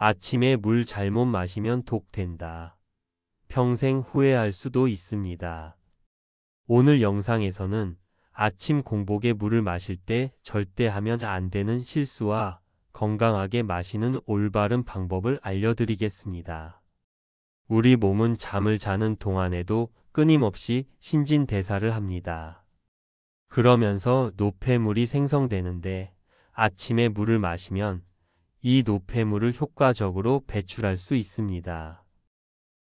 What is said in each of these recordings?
아침에 물 잘못 마시면 독 된다. 평생 후회할 수도 있습니다. 오늘 영상에서는 아침 공복에 물을 마실 때 절대 하면 안 되는 실수와 건강하게 마시는 올바른 방법을 알려드리겠습니다. 우리 몸은 잠을 자는 동안에도 끊임없이 신진대사를 합니다. 그러면서 노폐물이 생성되는데 아침에 물을 마시면 이 노폐물을 효과적으로 배출할 수 있습니다.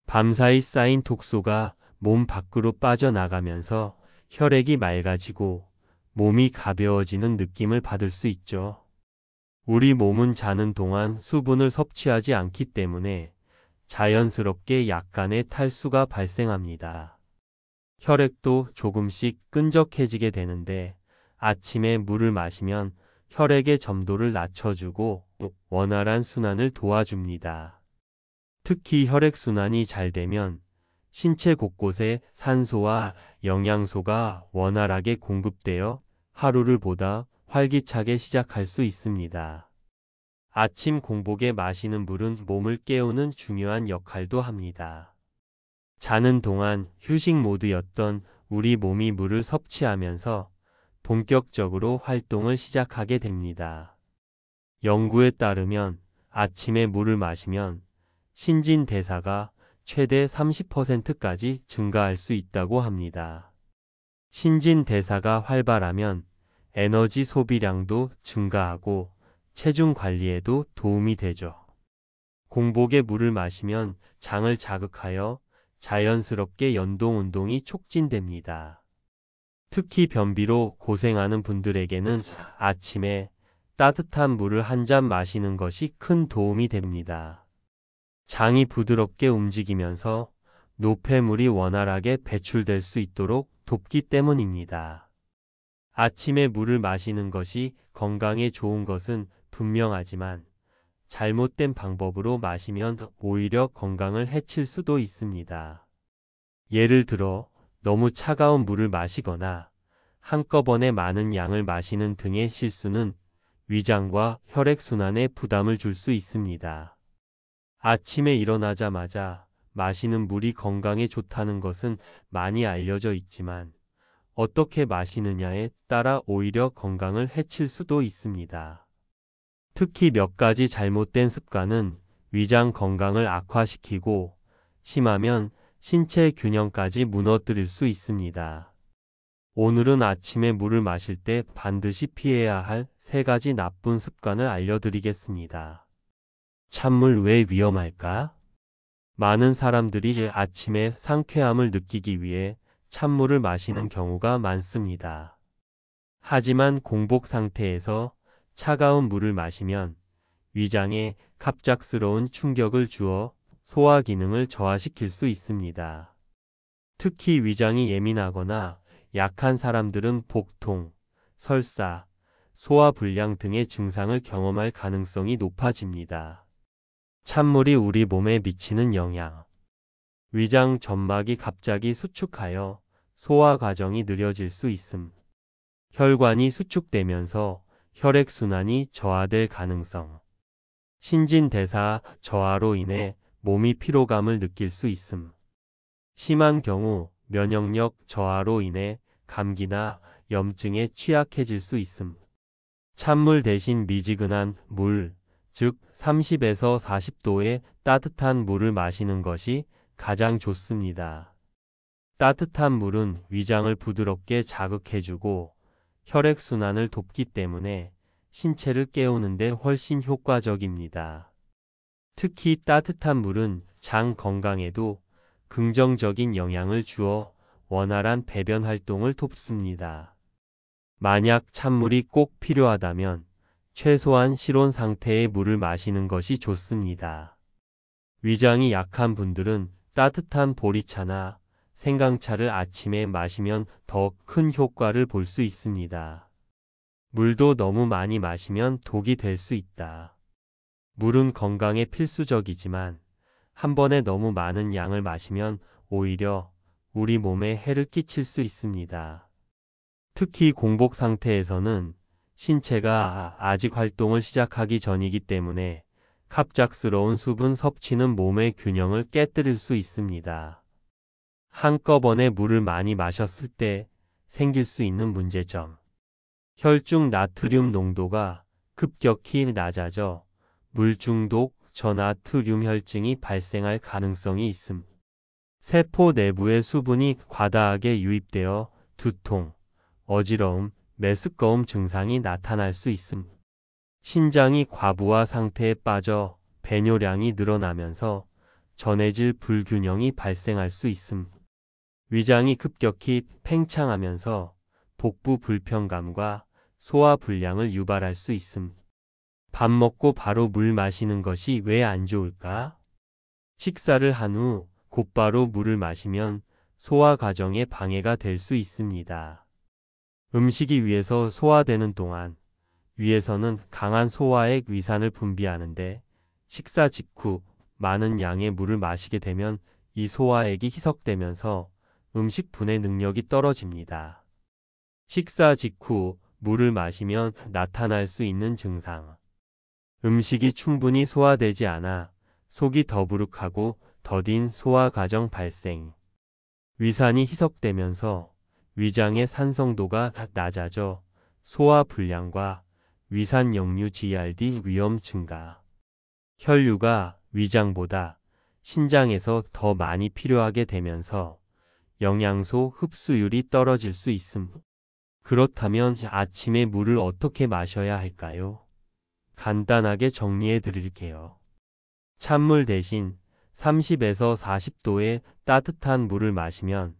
밤사이 쌓인 독소가 몸 밖으로 빠져나가면서 혈액이 맑아지고 몸이 가벼워지는 느낌을 받을 수 있죠. 우리 몸은 자는 동안 수분을 섭취하지 않기 때문에 자연스럽게 약간의 탈수가 발생합니다. 혈액도 조금씩 끈적해지게 되는데 아침에 물을 마시면 혈액의 점도를 낮춰주고 원활한 순환을 도와줍니다. 특히 혈액순환이 잘 되면 신체 곳곳에 산소와 영양소가 원활하게 공급되어 하루를 보다 활기차게 시작할 수 있습니다. 아침 공복에 마시는 물은 몸을 깨우는 중요한 역할도 합니다. 자는 동안 휴식 모드였던 우리 몸이 물을 섭취하면서 본격적으로 활동을 시작하게 됩니다. 연구에 따르면 아침에 물을 마시면 신진대사가 최대 30%까지 증가할 수 있다고 합니다. 신진대사가 활발하면 에너지 소비량도 증가하고 체중 관리에도 도움이 되죠. 공복에 물을 마시면 장을 자극하여 자연스럽게 연동 운동이 촉진됩니다. 특히 변비로 고생하는 분들에게는 아침에 따뜻한 물을 한 잔 마시는 것이 큰 도움이 됩니다. 장이 부드럽게 움직이면서 노폐물이 원활하게 배출될 수 있도록 돕기 때문입니다. 아침에 물을 마시는 것이 건강에 좋은 것은 분명하지만 잘못된 방법으로 마시면 오히려 건강을 해칠 수도 있습니다. 예를 들어 너무 차가운 물을 마시거나 한꺼번에 많은 양을 마시는 등의 실수는 위장과 혈액순환에 부담을 줄 수 있습니다. 아침에 일어나자마자 마시는 물이 건강에 좋다는 것은 많이 알려져 있지만 어떻게 마시느냐에 따라 오히려 건강을 해칠 수도 있습니다. 특히 몇 가지 잘못된 습관은 위장 건강을 악화시키고 심하면 신체 균형까지 무너뜨릴 수 있습니다. 오늘은 아침에 물을 마실 때 반드시 피해야 할 3가지 나쁜 습관을 알려드리겠습니다. 찬물 왜 위험할까? 많은 사람들이 아침에 상쾌함을 느끼기 위해 찬물을 마시는 경우가 많습니다. 하지만 공복 상태에서 차가운 물을 마시면 위장에 갑작스러운 충격을 주어 소화 기능을 저하시킬 수 있습니다. 특히 위장이 예민하거나 약한 사람들은 복통, 설사, 소화불량 등의 증상을 경험할 가능성이 높아집니다. 찬물이 우리 몸에 미치는 영향. 위장 점막이 갑자기 수축하여 소화 과정이 느려질 수 있음. 혈관이 수축되면서 혈액순환이 저하될 가능성. 신진대사 저하로 인해 몸이 피로감을 느낄 수 있음. 심한 경우 면역력 저하로 인해 감기나 염증에 취약해질 수 있음. 찬물 대신 미지근한 물, 즉 30에서 40도의 따뜻한 물을 마시는 것이 가장 좋습니다. 따뜻한 물은 위장을 부드럽게 자극해주고 혈액순환을 돕기 때문에 신체를 깨우는 데 훨씬 효과적입니다. 특히 따뜻한 물은 장 건강에도 긍정적인 영향을 주어 원활한 배변 활동을 돕습니다. 만약 찬물이 꼭 필요하다면 최소한 실온 상태의 물을 마시는 것이 좋습니다. 위장이 약한 분들은 따뜻한 보리차나 생강차를 아침에 마시면 더 큰 효과를 볼 수 있습니다. 물도 너무 많이 마시면 독이 될 수 있다. 물은 건강에 필수적이지만 한 번에 너무 많은 양을 마시면 오히려 우리 몸에 해를 끼칠 수 있습니다. 특히 공복 상태에서는 신체가 아직 활동을 시작하기 전이기 때문에 갑작스러운 수분 섭취는 몸의 균형을 깨뜨릴 수 있습니다. 한꺼번에 물을 많이 마셨을 때 생길 수 있는 문제점. 혈중 나트륨 농도가 급격히 낮아져 물 중독, 저나트륨 혈증이 발생할 가능성이 있음. 세포 내부에 수분이 과다하게 유입되어 두통, 어지러움, 메스꺼움 증상이 나타날 수 있음. 신장이 과부하 상태에 빠져 배뇨량이 늘어나면서 전해질 불균형이 발생할 수 있음. 위장이 급격히 팽창하면서 복부 불편감과 소화 불량을 유발할 수 있음. 밥 먹고 바로 물 마시는 것이 왜 안 좋을까? 식사를 한 후 곧바로 물을 마시면 소화 과정에 방해가 될 수 있습니다. 음식이 위에서 소화되는 동안 위에서는 강한 소화액 위산을 분비하는데 식사 직후 많은 양의 물을 마시게 되면 이 소화액이 희석되면서 음식 분해 능력이 떨어집니다. 식사 직후 물을 마시면 나타날 수 있는 증상. 음식이 충분히 소화되지 않아 속이 더부룩하고 더딘 소화 과정 발생. 위산이 희석되면서 위장의 산성도가 낮아져 소화 불량과 위산 역류 GERD 위험 증가. 혈류가 위장보다 신장에서 더 많이 필요하게 되면서 영양소 흡수율이 떨어질 수 있음. 그렇다면 아침에 물을 어떻게 마셔야 할까요? 간단하게 정리해 드릴게요. 찬물 대신 30에서 40도의 따뜻한 물을 마시면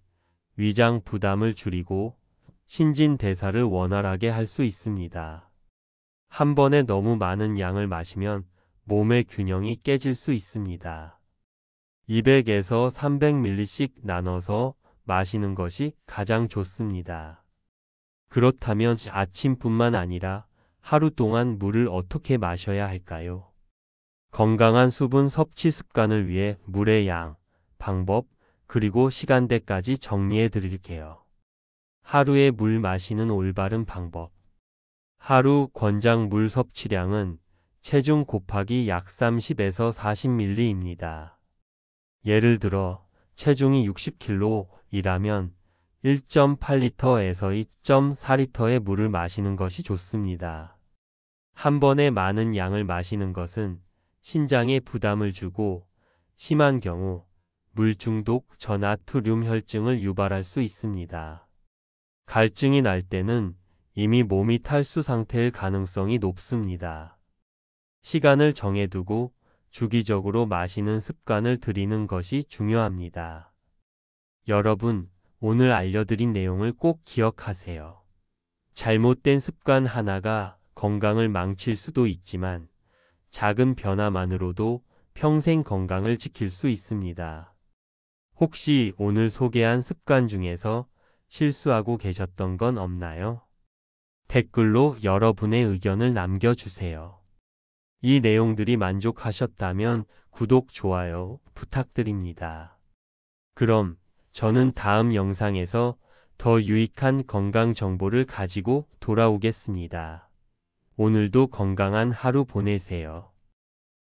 위장 부담을 줄이고 신진대사를 원활하게 할 수 있습니다. 한 번에 너무 많은 양을 마시면 몸의 균형이 깨질 수 있습니다. 200에서 300ml씩 나눠서 마시는 것이 가장 좋습니다. 그렇다면 아침뿐만 아니라 하루 동안 물을 어떻게 마셔야 할까요? 건강한 수분 섭취 습관을 위해 물의 양, 방법, 그리고 시간대까지 정리해 드릴게요. 하루에 물 마시는 올바른 방법. 하루 권장 물 섭취량은 체중 곱하기 약 30에서 40ml입니다. 예를 들어 체중이 60kg이라면 1.8리터에서 2.4리터의 물을 마시는 것이 좋습니다. 한 번에 많은 양을 마시는 것은 신장에 부담을 주고 심한 경우 물 중독, 저나트륨 혈증을 유발할 수 있습니다. 갈증이 날 때는 이미 몸이 탈수 상태일 가능성이 높습니다. 시간을 정해두고 주기적으로 마시는 습관을 들이는 것이 중요합니다. 여러분, 오늘 알려드린 내용을 꼭 기억하세요. 잘못된 습관 하나가 건강을 망칠 수도 있지만 작은 변화만으로도 평생 건강을 지킬 수 있습니다. 혹시 오늘 소개한 습관 중에서 실수하고 계셨던 건 없나요? 댓글로 여러분의 의견을 남겨주세요. 이 내용들이 만족하셨다면 구독, 좋아요 부탁드립니다. 그럼 저는 다음 영상에서 더 유익한 건강 정보를 가지고 돌아오겠습니다. 오늘도 건강한 하루 보내세요.